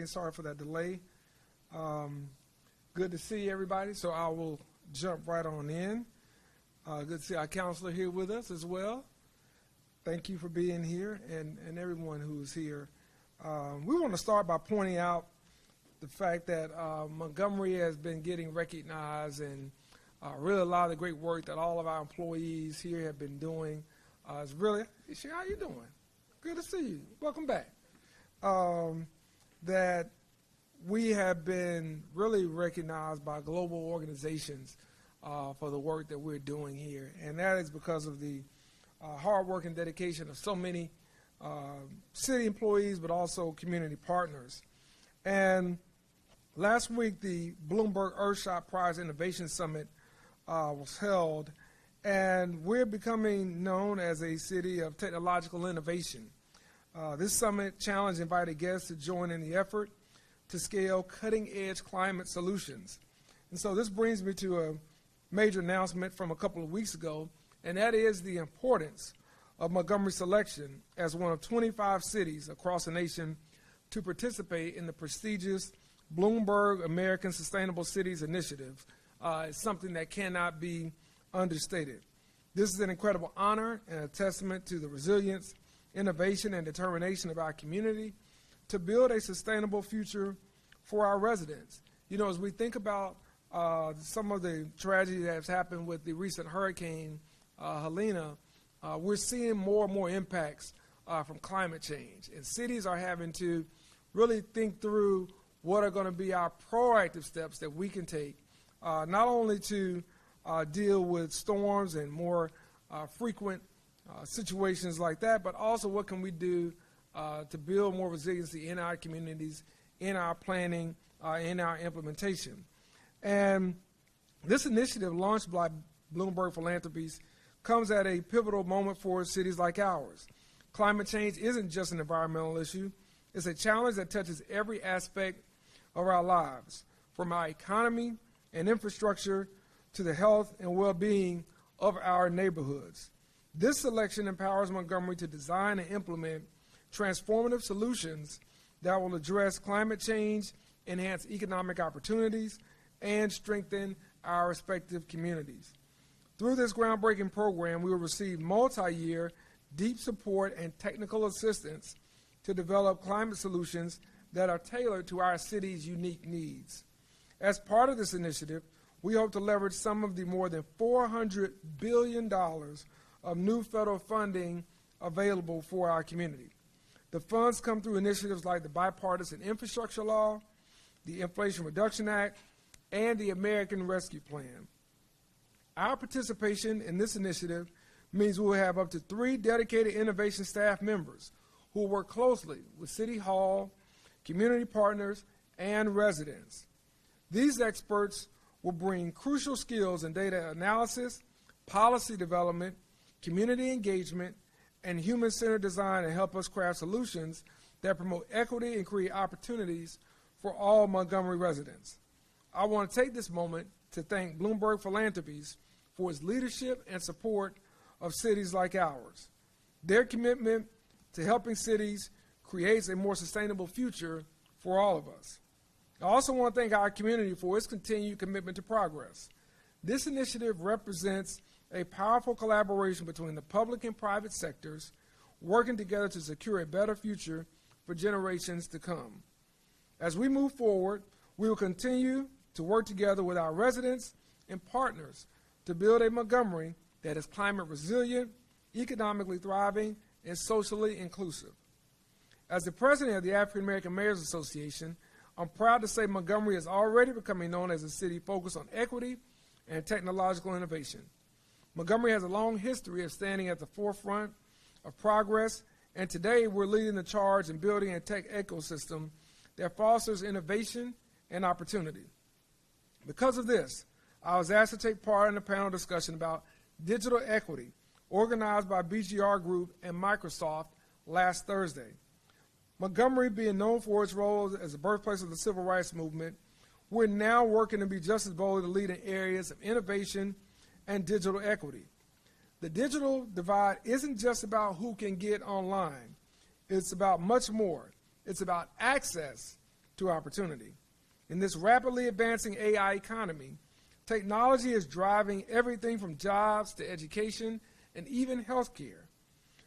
Sorry for that delay. Good to see everybody, so I will jump right on in. Good to see our counselor here with us as well. Thank you for being here and everyone who's here. We want to start by pointing out the fact that Montgomery has been getting recognized, and really a lot of the great work that all of our employees here have been doing is really, hey, how you doing? Good to see you. Welcome back. That we have been really recognized by global organizations for the work that we're doing here, and that is because of the hard work and dedication of so many city employees, but also community partners. And last week, the Bloomberg Earthshot Prize Innovation Summit was held, and we're becoming known as a city of technological innovation. This summit challenged invited guests to join in the effort to scale cutting-edge climate solutions. And so this brings me to a major announcement from a couple of weeks ago, and that is the importance of Montgomery's selection as one of 25 cities across the nation to participate in the prestigious Bloomberg American Sustainable Cities Initiative. It's something that cannot be understated. This is an incredible honor and a testament to the resilience, innovation, and determination of our community to build a sustainable future for our residents. You know, as we think about some of the tragedy that has happened with the recent hurricane, Helene, we're seeing more and more impacts from climate change. And cities are having to really think through what are going to be our proactive steps that we can take, not only to deal with storms and more frequent situations like that, but also what can we do to build more resiliency in our communities, in our planning, in our implementation. And this initiative, launched by Bloomberg Philanthropies, comes at a pivotal moment for cities like ours. Climate change isn't just an environmental issue. It's a challenge that touches every aspect of our lives, from our economy and infrastructure to the health and well-being of our neighborhoods. This selection empowers Montgomery to design and implement transformative solutions that will address climate change, enhance economic opportunities, and strengthen our respective communities. Through this groundbreaking program, we will receive multi-year, deep support and technical assistance to develop climate solutions that are tailored to our city's unique needs. As part of this initiative, we hope to leverage some of the more than $400 billion of new federal funding available for our community. The funds come through initiatives like the Bipartisan Infrastructure Law, the Inflation Reduction Act, and the American Rescue Plan. Our participation in this initiative means we will have up to 3 dedicated innovation staff members who will work closely with City Hall, community partners, and residents. These experts will bring crucial skills in data analysis, policy development, community engagement, and human-centered design to help us craft solutions that promote equity and create opportunities for all Montgomery residents. I want to take this moment to thank Bloomberg Philanthropies for its leadership and support of cities like ours. Their commitment to helping cities creates a more sustainable future for all of us. I also want to thank our community for its continued commitment to progress. This initiative represents a powerful collaboration between the public and private sectors working together to secure a better future for generations to come. As we move forward, we will continue to work together with our residents and partners to build a Montgomery that is climate resilient, economically thriving, and socially inclusive. As the president of the African American Mayors Association, I'm proud to say Montgomery is already becoming known as a city focused on equity and technological innovation. Montgomery has a long history of standing at the forefront of progress, and today we're leading the charge in building a tech ecosystem that fosters innovation and opportunity. Because of this, I was asked to take part in a panel discussion about digital equity organized by BGR Group and Microsoft last Thursday. Montgomery, being known for its role as the birthplace of the civil rights movement, we're now working to be just as bold to lead in areas of innovation and digital equity. The digital divide isn't just about who can get online. It's about much more. It's about access to opportunity. In this rapidly advancing AI economy, technology is driving everything from jobs to education and even healthcare.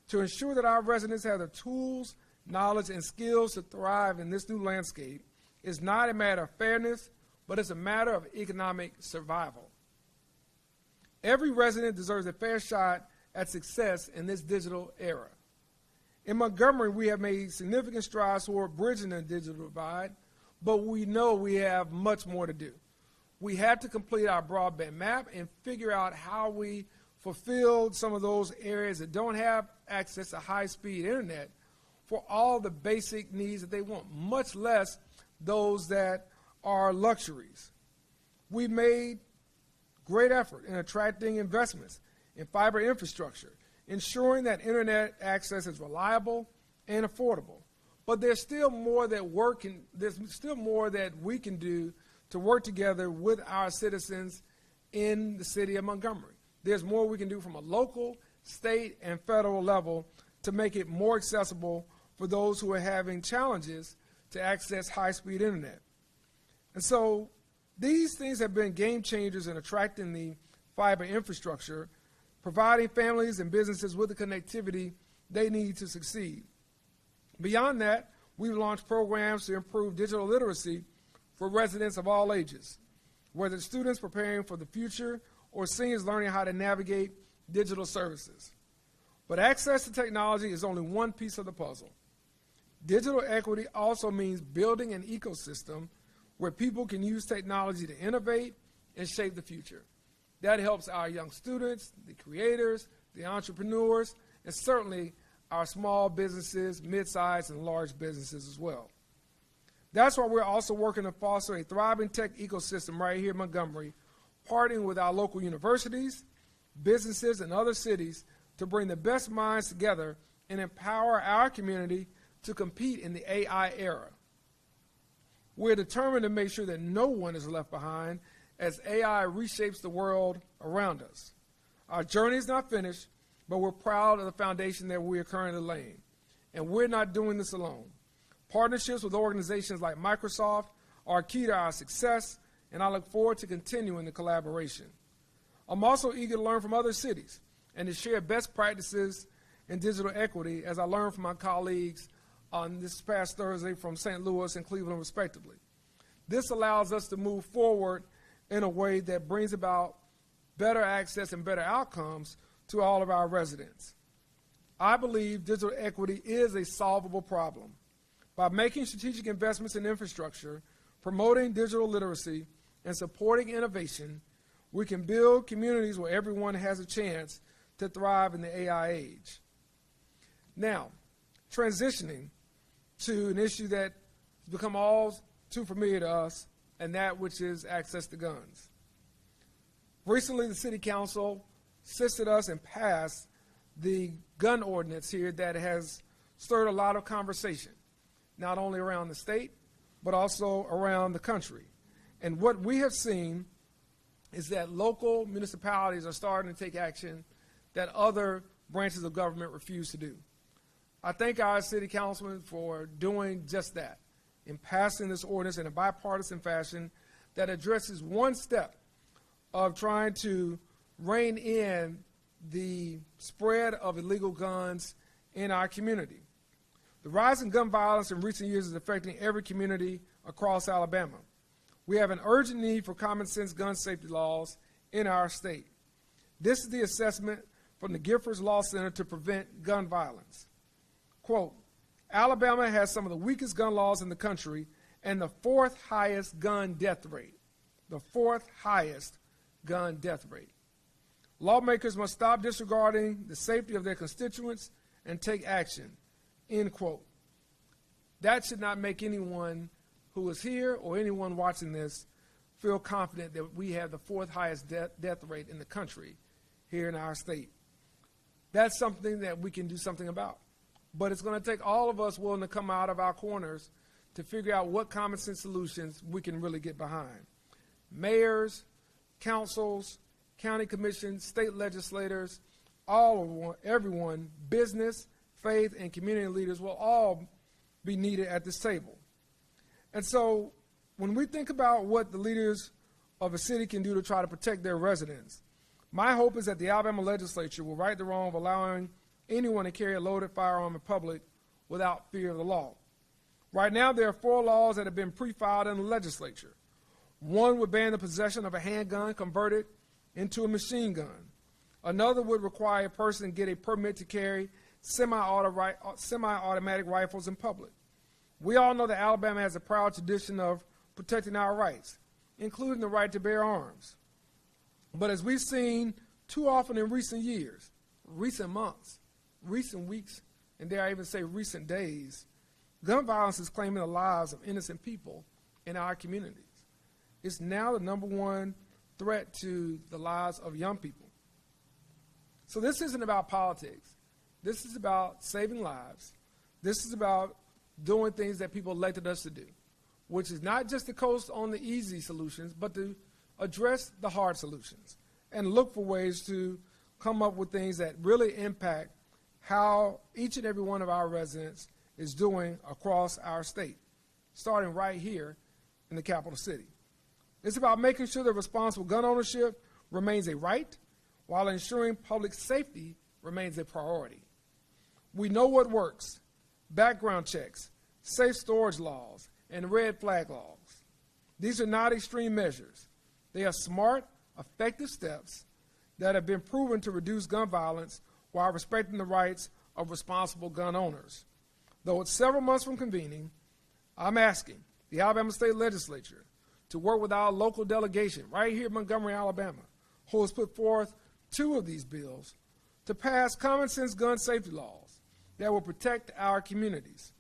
To ensure that our residents have the tools, knowledge, and skills to thrive in this new landscape is not a matter of fairness, but it's a matter of economic survival. Every resident deserves a fair shot at success in this digital era. In Montgomery, we have made significant strides toward bridging the digital divide, but we know we have much more to do. We have to complete our broadband map and figure out how we fulfill some of those areas that don't have access to high-speed internet for all the basic needs that they want, much less those that are luxuries. We've made great effort in attracting investments in fiber infrastructure, ensuring that internet access is reliable and affordable. But there's still more that we can do to work together with our citizens in the city of Montgomery. There's more we can do from a local, state, and federal level to make it more accessible for those who are having challenges to access high-speed internet. And so these things have been game changers in attracting the fiber infrastructure, providing families and businesses with the connectivity they need to succeed. Beyond that, we've launched programs to improve digital literacy for residents of all ages, whether it's students preparing for the future or seniors learning how to navigate digital services. But access to technology is only one piece of the puzzle. Digital equity also means building an ecosystem where people can use technology to innovate and shape the future. That helps our young students, the creators, the entrepreneurs, and certainly our small businesses, mid-sized and large businesses as well. That's why we're also working to foster a thriving tech ecosystem right here in Montgomery, partnering with our local universities, businesses, and other cities to bring the best minds together and empower our community to compete in the AI era. We're determined to make sure that no one is left behind as AI reshapes the world around us. Our journey is not finished, but we're proud of the foundation that we are currently laying. And we're not doing this alone. Partnerships with organizations like Microsoft are key to our success, and I look forward to continuing the collaboration. I'm also eager to learn from other cities and to share best practices in digital equity as I learned from my colleagues on this past Thursday from St. Louis and Cleveland, respectively. This allows us to move forward in a way that brings about better access and better outcomes to all of our residents. I believe digital equity is a solvable problem. By making strategic investments in infrastructure, promoting digital literacy, and supporting innovation, we can build communities where everyone has a chance to thrive in the AI age. Now, transitioning to an issue that has become all too familiar to us, and that which is access to guns. Recently, the City Council assisted us and passed the gun ordinance here that has stirred a lot of conversation, not only around the state, but also around the country. And what we have seen is that local municipalities are starting to take action that other branches of government refuse to do. I thank our city councilman for doing just that, in passing this ordinance in a bipartisan fashion that addresses one step of trying to rein in the spread of illegal guns in our community. The rise in gun violence in recent years is affecting every community across Alabama. We have an urgent need for common sense gun safety laws in our state. This is the assessment from the Giffords Law Center to prevent gun violence. Quote, Alabama has some of the weakest gun laws in the country and the fourth highest gun death rate. The fourth highest gun death rate. Lawmakers must stop disregarding the safety of their constituents and take action, end quote. That should not make anyone who is here or anyone watching this feel confident that we have the fourth highest death rate in the country here in our state. That's something that we can do something about. But it's going to take all of us willing to come out of our corners to figure out what common sense solutions we can really get behind. Mayors, councils, county commissions, state legislators, everyone, business, faith, and community leaders will all be needed at this table. And so when we think about what the leaders of a city can do to try to protect their residents, my hope is that the Alabama legislature will right the wrong of allowing anyone to carry a loaded firearm in public without fear of the law. Right now, there are 4 laws that have been pre-filed in the legislature. One would ban the possession of a handgun converted into a machine gun. Another would require a person to get a permit to carry semi-automatic rifles in public. We all know that Alabama has a proud tradition of protecting our rights, including the right to bear arms. But as we've seen too often in recent years, recent months, recent weeks, and dare I even say recent days, gun violence is claiming the lives of innocent people in our communities. It's now the #1 threat to the lives of young people. So this isn't about politics. This is about saving lives. This is about doing things that people elected us to do, which is not just to coast on the easy solutions, but to address the hard solutions and look for ways to come up with things that really impact how each and every one of our residents is doing across our state, starting right here in the capital city. It's about making sure that responsible gun ownership remains a right while ensuring public safety remains a priority. We know what works: background checks, safe storage laws, and red flag laws. These are not extreme measures. They are smart, effective steps that have been proven to reduce gun violence while respecting the rights of responsible gun owners. Though it's several months from convening, I'm asking the Alabama State Legislature to work with our local delegation right here in Montgomery, Alabama, who has put forth 2 of these bills to pass common sense gun safety laws that will protect our communities.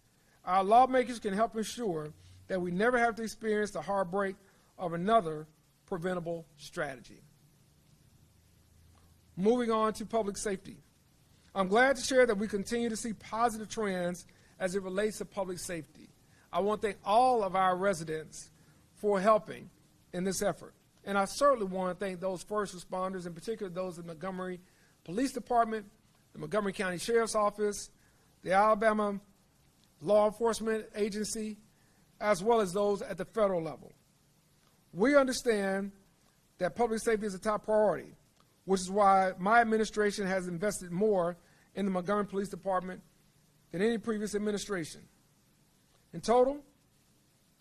Our lawmakers can help ensure that we never have to experience the heartbreak of another preventable strategy. Moving on to public safety. I'm glad to share that we continue to see positive trends as it relates to public safety. I want to thank all of our residents for helping in this effort. And I certainly want to thank those first responders, in particular those in the Montgomery Police Department, the Montgomery County Sheriff's Office, the Alabama Law Enforcement Agency, as well as those at the federal level. We understand that public safety is a top priority, which is why my administration has invested more in the Montgomery Police Department than any previous administration. In total,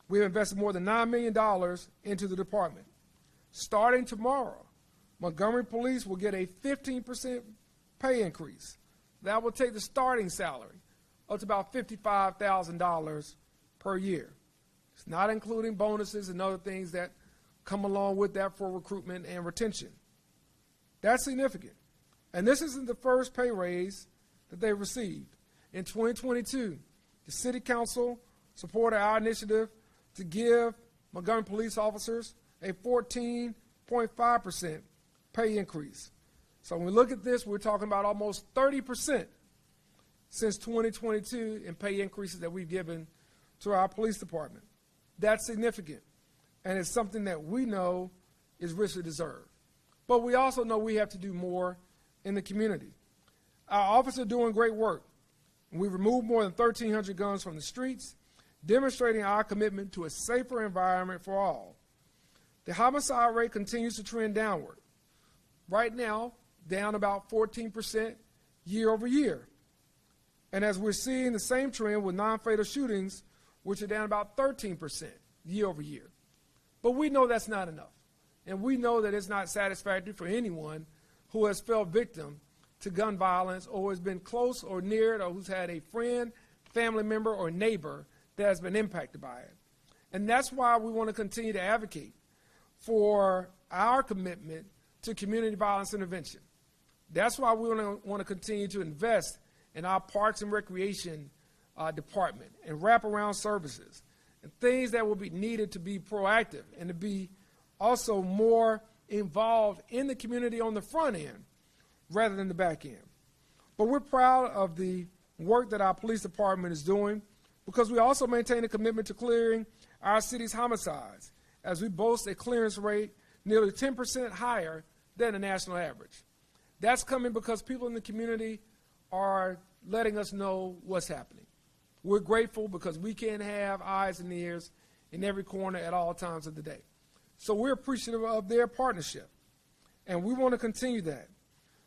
we have invested more than $9 million into the department. Starting tomorrow, Montgomery Police will get a 15% pay increase. That will take the starting salary up to about $55,000 per year. It's not including bonuses and other things that come along with that for recruitment and retention. That's significant. And this isn't the first pay raise that they've received. In 2022, the City Council supported our initiative to give Montgomery police officers a 14.5% pay increase. So when we look at this, we're talking about almost 30% since 2022 in pay increases that we've given to our police department. That's significant, and it's something that we know is richly deserved. But we also know we have to do more in the community. Our officers are doing great work. We removed more than 1,300 guns from the streets, demonstrating our commitment to a safer environment for all. The homicide rate continues to trend downward. Right now, down about 14% year over year. And as we're seeing the same trend with non-fatal shootings, which are down about 13% year over year. But we know that's not enough. And we know that it's not satisfactory for anyone who has fell victim to gun violence or has been close or near it or who's had a friend, family member, or neighbor that has been impacted by it. And that's why we want to continue to advocate for our commitment to community violence intervention. That's why we want to continue to invest in our Parks and Recreation Department and wraparound services and things that will be needed to be proactive and to be also more involved in the community on the front end rather than the back end. But we're proud of the work that our police department is doing because we also maintain a commitment to clearing our city's homicides as we boast a clearance rate nearly 10% higher than the national average. That's coming because people in the community are letting us know what's happening. We're grateful because we can have eyes and ears in every corner at all times of the day. So we're appreciative of their partnership, and we want to continue that.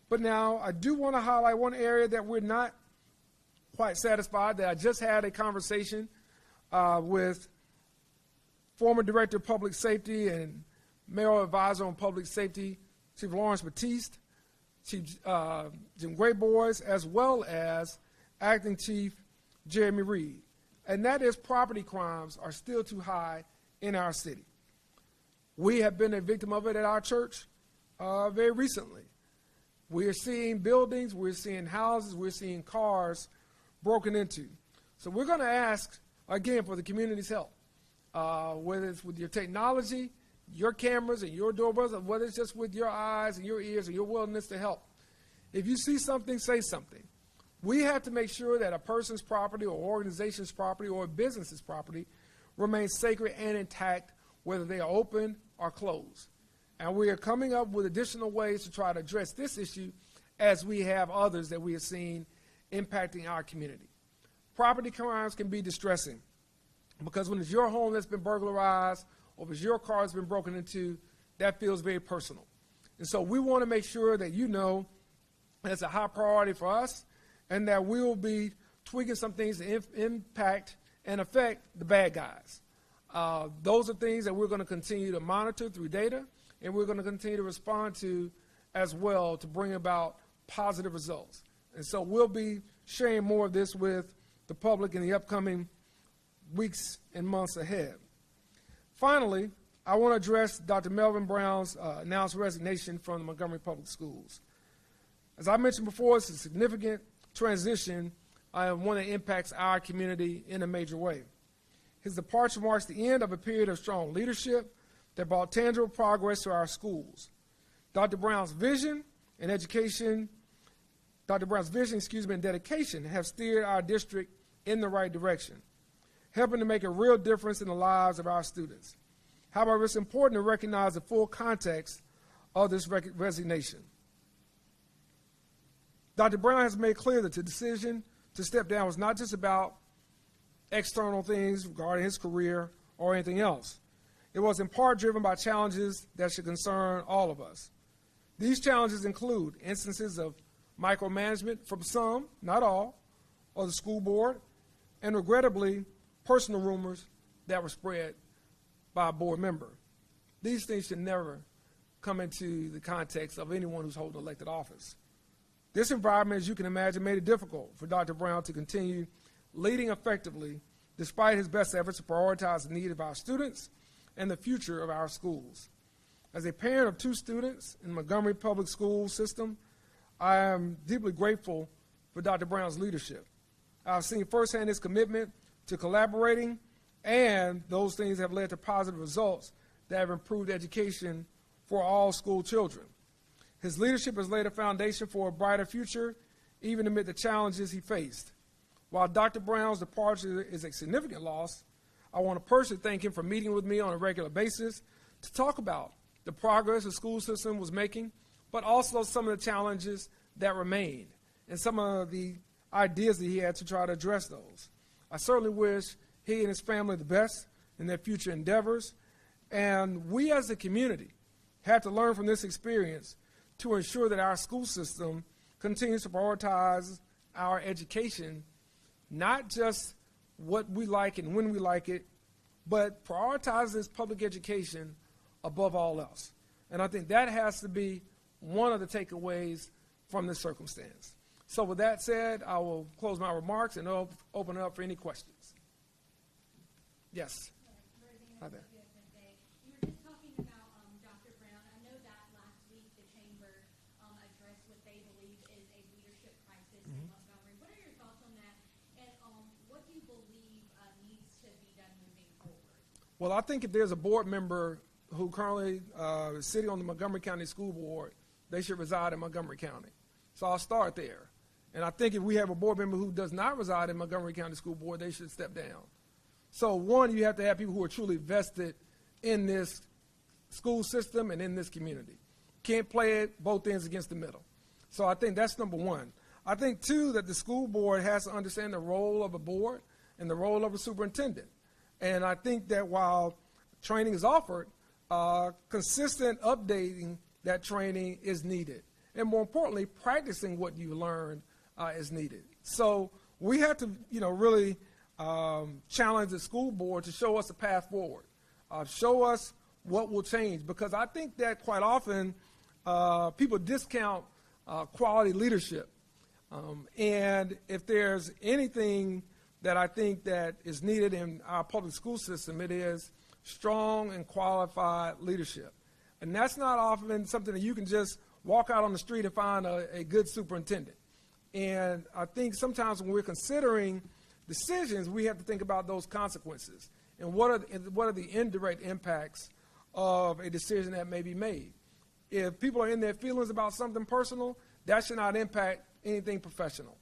But now I do want to highlight one area that we're not quite satisfied, that I just had a conversation with former Director of Public Safety and Mayoral Advisor on Public Safety, Chief Lawrence Batiste, Chief Jim Grayboys, as well as Acting Chief Jeremy Reed. And that is property crimes are still too high in our city. We have been a victim of it at our church very recently. We are seeing buildings, we're seeing houses, we're seeing cars broken into. So we're going to ask, again, for the community's help, whether it's with your technology, your cameras and your doorbells, or whether it's just with your eyes and your ears and your willingness to help. If you see something, say something. We have to make sure that a person's property or organization's property or a business's property remains sacred and intact, whether they are open or closed. And we are coming up with additional ways to try to address this issue as we have others that we have seen impacting our community. Property crimes can be distressing because when it's your home that's been burglarized or if it's your car that's been broken into, that feels very personal. And so we want to make sure that you know that's a high priority for us and that we will be tweaking some things to impact and affect the bad guys. Those are things that we're going to continue to monitor through data, and we're going to continue to respond to as well to bring about positive results. And so we'll be sharing more of this with the public in the upcoming weeks and months ahead. Finally, I want to address Dr. Melvin Brown's announced resignation from the Montgomery Public Schools. As I mentioned before, it's a significant transition, one that impacts our community in a major way. His departure marks the end of a period of strong leadership that brought tangible progress to our schools. Dr. Brown's vision and dedication have steered our district in the right direction, helping to make a real difference in the lives of our students. However, it's important to recognize the full context of this resignation. Dr. Brown has made clear that the decision to step down was not just about external things regarding his career or anything else. It was in part driven by challenges that should concern all of us. These challenges include instances of micromanagement from some, not all, of the school board, and regrettably, personal rumors that were spread by a board member. These things should never come into the context of anyone who's holding elected office. This environment, as you can imagine, made it difficult for Dr. Brown to continue leading effectively despite his best efforts to prioritize the needs of our students and the future of our schools. As a parent of 2 students in the Montgomery Public School system, I am deeply grateful for Dr. Brown's leadership. I've seen firsthand his commitment to collaborating, and those things have led to positive results that have improved education for all school children. His leadership has laid a foundation for a brighter future, even amid the challenges he faced. While Dr. Brown's departure is a significant loss, I want to personally thank him for meeting with me on a regular basis to talk about the progress the school system was making, but also some of the challenges that remained and some of the ideas that he had to try to address those. I certainly wish he and his family the best in their future endeavors, and we as a community have to learn from this experience to ensure that our school system continues to prioritize our education, not just what we like and when we like it, but prioritizes public education above all else. And I think that has to be one of the takeaways from this circumstance. So with that said, I will close my remarks and open it up for any questions. Yes. Hi there. Well, I think if there's a board member who currently is sitting on the Montgomery County School Board, they should reside in Montgomery County. So I'll start there. And I think if we have a board member who does not reside in Montgomery County School Board, they should step down. So one, you have to have people who are truly vested in this school system and in this community. Can't play it both ends against the middle. So I think that's number one. I think, two, that the school board has to understand the role of a board and the role of a superintendent. And I think that while training is offered, consistent updating that training is needed. And more importantly, practicing what you learned is needed. So we have to, really challenge the school board to show us a path forward, show us what will change. Because I think that quite often people discount quality leadership. And if there's anything that I think that is needed in our public school system, it is strong and qualified leadership. And that's not often something that you can just walk out on the street and find a good superintendent. And I think sometimes when we're considering decisions, we have to think about those consequences and what are the indirect impacts of a decision that may be made. If people are in their feelings about something personal, that should not impact anything professional.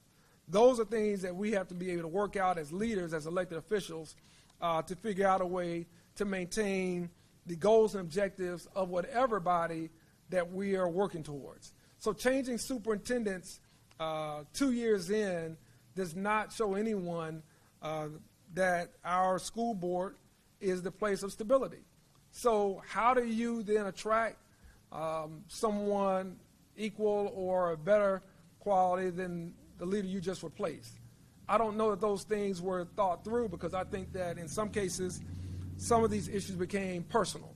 Those are things that we have to be able to work out as leaders, as elected officials, to figure out a way to maintain the goals and objectives of whatever body that we are working towards. So changing superintendents 2 years in does not show anyone that our school board is the place of stability. So how do you then attract someone equal or better quality than the leader you just replaced? I don't know that those things were thought through, because I think that in some cases, some of these issues became personal.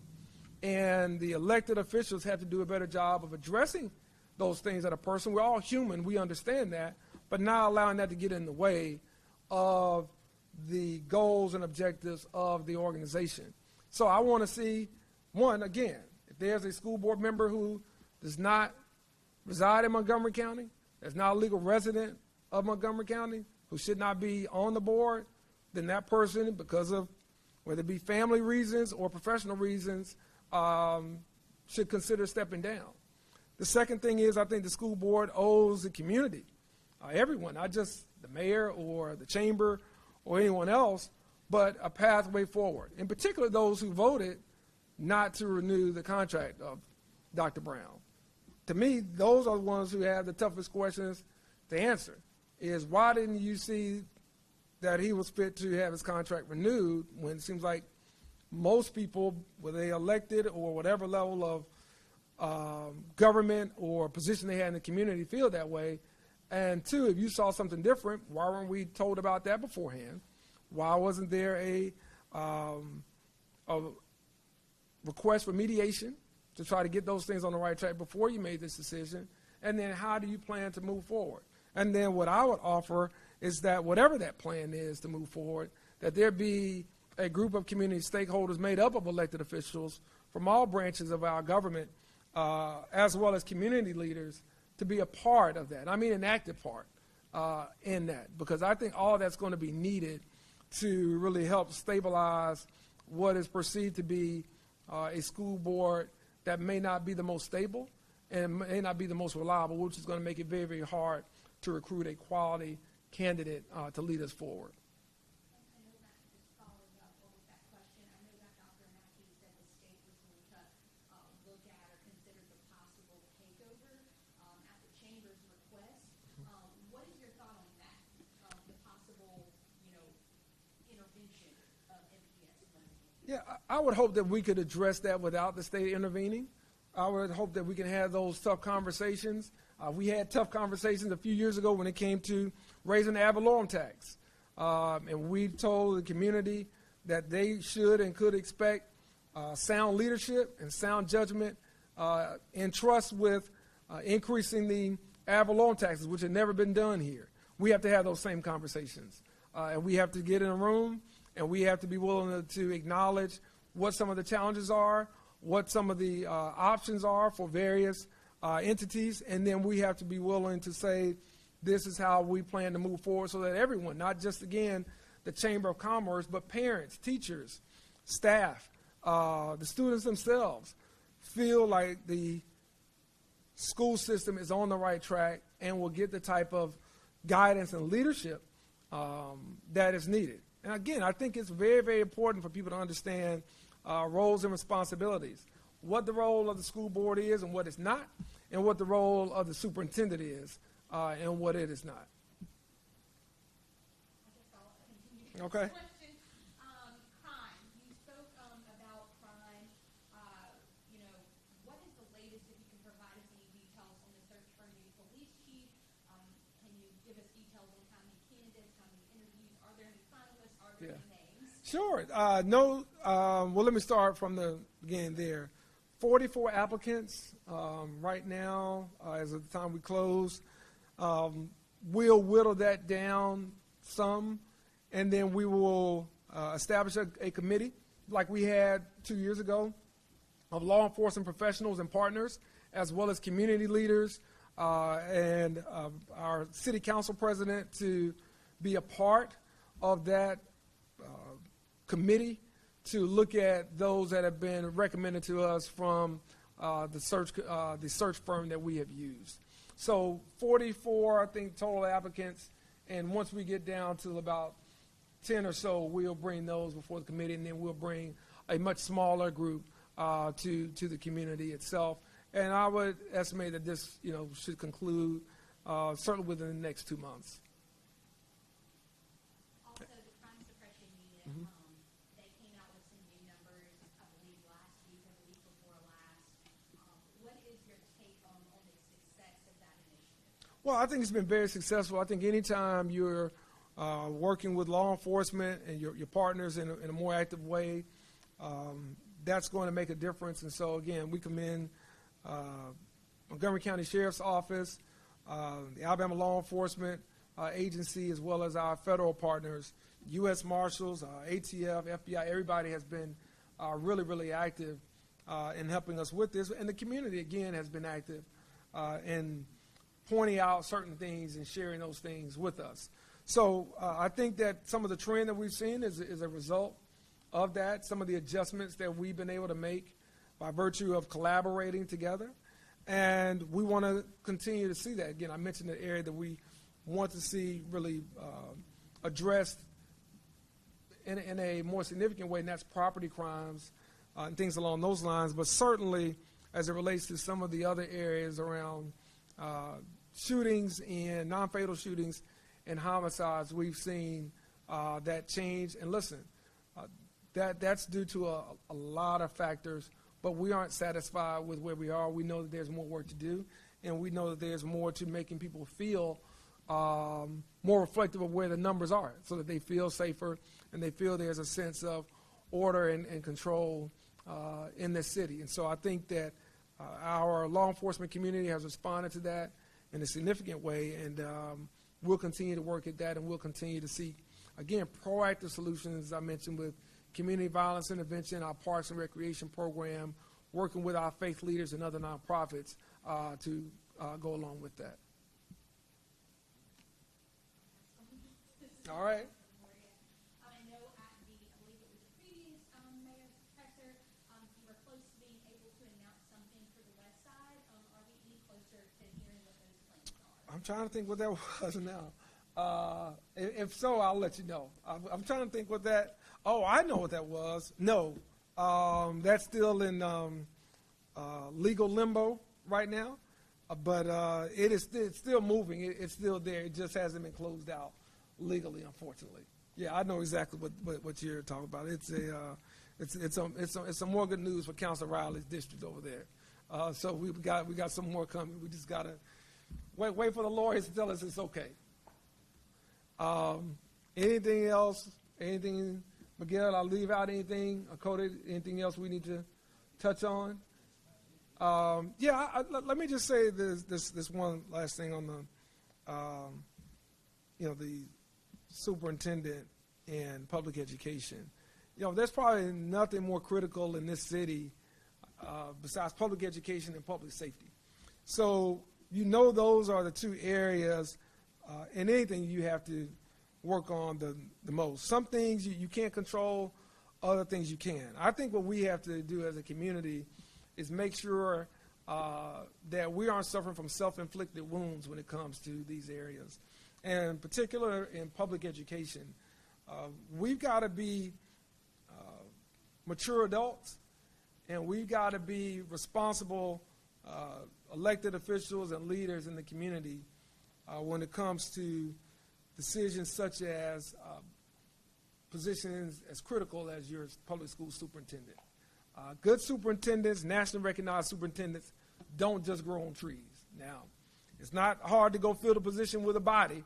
And the elected officials have to do a better job of addressing those things that are personal. We're all human, we understand that, but not allowing that to get in the way of the goals and objectives of the organization. So I want to see, one, again, if there's a school board member who does not reside in Montgomery County, that's not a legal resident of Montgomery County, who should not be on the board, then that person, because of whether it be family reasons or professional reasons, should consider stepping down. The second thing is, I think the school board owes the community, everyone, not just the mayor or the chamber or anyone else, but a pathway forward. In particular, those who voted not to renew the contract of Dr. Brown. To me, those are the ones who have the toughest questions to answer, is why didn't you see that he was fit to have his contract renewed, when it seems like most people, whether they elected or whatever level of government or position they had in the community, feel that way. And two, if you saw something different, why weren't we told about that beforehand? Why wasn't there a request for mediation to try to get those things on the right track before you made this decision? And then how do you plan to move forward? And then what I would offer is that whatever that plan is to move forward, that there be a group of community stakeholders made up of elected officials from all branches of our government, as well as community leaders, to be a part of that. I mean an active part in that, because I think all that's going to be needed to really help stabilize what is perceived to be a school board that may not be the most stable and may not be the most reliable, which is going to make it very, very hard to recruit a quality candidate to lead us forward. I know that just following up with that question, I know that Dr. Mackey said the state was going to look at or consider the possible takeover at the chamber's request. What is your thought on that, the possible, intervention of MPS money? Yeah, I would hope that we could address that without the state intervening. I would hope that we can have those tough conversations. We had tough conversations a few years ago when it came to raising the ad valorem tax. And we told the community that they should and could expect sound leadership and sound judgment and trust with increasing the ad valorem taxes, which had never been done here. We have to have those same conversations. And we have to get in a room, and we have to be willing to acknowledge what some of the challenges are, what some of the options are for various entities, and then we have to be willing to say, this is how we plan to move forward, so that everyone, not just, again, the Chamber of Commerce, but parents, teachers, staff, the students themselves, feel like the school system is on the right track and will get the type of guidance and leadership that is needed. And again, I think it's very, very important for people to understand roles and responsibilities, what the role of the school board is and what it's not, and what the role of the superintendent is and what it is not. I guess I'll continue. Okay. Question, Con, Are there any finalists? Are there Yeah. any names? Sure. No. Well, let me start from the beginning there. 44 applicants right now, as of the time we close. We'll whittle that down some, and then we will establish a committee like we had 2 years ago of law enforcement professionals and partners, as well as community leaders and our city council president to be a part of that committee to look at those that have been recommended to us from the search firm that we have used. So 44, I think, total applicants, and once we get down to about 10 or so, we'll bring those before the committee, and then we'll bring a much smaller group to the community itself. And I would estimate that this, should conclude certainly within the next 2 months. Also, the crime suppression unit, they came out with some new numbers, I believe, last week or the week before last. What is your take on the success of that initiative? Well, I think it's been very successful. I think anytime you're working with law enforcement and your partners in a more active way, that's going to make a difference. And so, again, we commend Montgomery County Sheriff's Office, the Alabama Law Enforcement Agency, as well as our federal partners, U.S. Marshals, ATF, FBI. Everybody has been really, really active in helping us with this. And the community, again, has been active in pointing out certain things and sharing those things with us. So I think that some of the trend that we've seen is a result of that, some of the adjustments that we've been able to make by virtue of collaborating together. And we want to continue to see that. Again, I mentioned the area that we want to see really addressed in a more significant way, and that's property crimes and things along those lines. But certainly, as it relates to some of the other areas around shootings and non-fatal shootings and homicides, we've seen that change. And listen, that's due to a lot of factors, but we aren't satisfied with where we are. We know that there's more work to do, and we know that there's more to making people feel more reflective of where the numbers are, so that they feel safer and they feel there's a sense of order and control in this city. And so I think that our law enforcement community has responded to that in a significant way, and we'll continue to work at that, and we'll continue to seek, again, proactive solutions, as I mentioned, with community violence intervention, our Parks and Recreation program, working with our faith leaders and other nonprofits to go along with that. All right. I know at I believe it was the previous mayor's presser, you were close to being able to announce something for the west side. Are we any closer to hearing what those plans are? I'm trying to think what that was now. If so, I'll let you know. I'm trying to think what that. Oh, I know what that was. No, that's still in legal limbo right now, but it's still moving. It's still there. It just hasn't been closed out legally, unfortunately. Yeah, I know exactly what you're talking about. It's some more good news for Council Riley's district over there. So we got some more coming. We just gotta wait for the lawyers to tell us it's okay. Anything else? Anything, Miguel? I'll leave out anything. Cody, anything else we need to touch on? Let me just say this one last thing on the superintendent and public education. There's probably nothing more critical in this city besides public education and public safety. So those are the two areas in anything you have to work on the most. Some things you can't control, other things you can. I think what we have to do as a community is make sure that we aren't suffering from self-inflicted wounds when it comes to these areas. And in particular in public education, we've got to be mature adults, and we've got to be responsible elected officials and leaders in the community when it comes to decisions such as positions as critical as your public school superintendent. Good superintendents, nationally recognized superintendents, don't just grow on trees. Now, it's not hard to go fill the position with a body,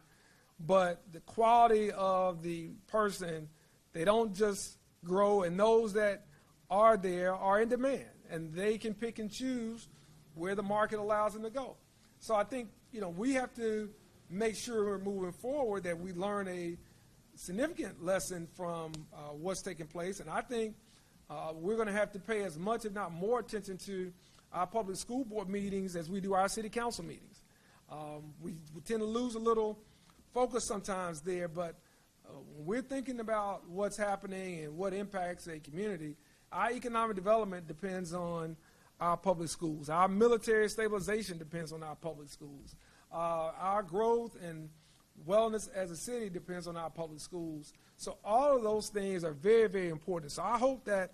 but the quality of the person, they don't just grow, and those that are there are in demand, and they can pick and choose where the market allows them to go. So I think, we have to make sure we're moving forward that we learn a significant lesson from what's taking place. And I think we're going to have to pay as much, if not more, attention to our public school board meetings as we do our city council meetings. We tend to lose a little focus sometimes there, but when we're thinking about what's happening and what impacts a community, our economic development depends on our public schools. Our military stabilization depends on our public schools. Our growth and wellness as a city depends on our public schools. So all of those things are very, very important. So I hope that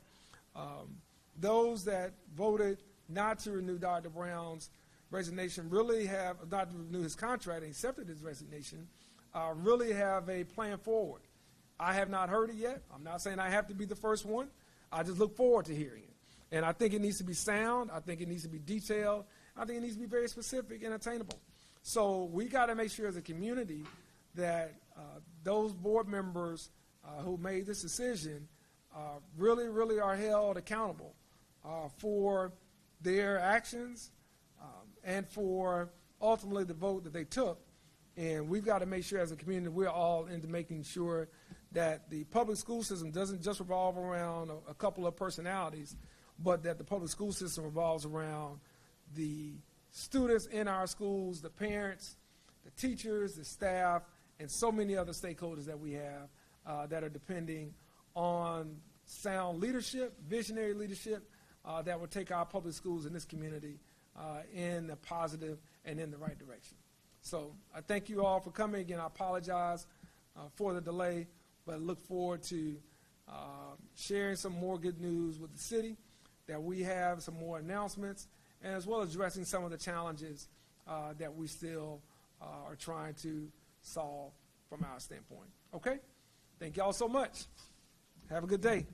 those that voted not to renew Dr. Brown's resignation really have, not to renew his contract and accepted his resignation, really have a plan forward. I have not heard it yet. I'm not saying I have to be the first one. I just look forward to hearing it. And I think it needs to be sound. I think it needs to be detailed. I think it needs to be very specific and attainable. So we got to make sure as a community that those board members who made this decision really, really are held accountable for their actions and for ultimately the vote that they took. And we've got to make sure as a community we're all into making sure that the public school system doesn't just revolve around a couple of personalities, but that the public school system revolves around the students in our schools, the parents, the teachers, the staff, and so many other stakeholders that we have that are depending on sound leadership, visionary leadership that will take our public schools in this community in a positive and in the right direction. So I thank you all for coming. Again, I apologize for the delay, but look forward to sharing some more good news with the city, that we have some more announcements, and as well as addressing some of the challenges that we still are trying to solve from our standpoint. Okay? Thank y'all so much. Have a good day.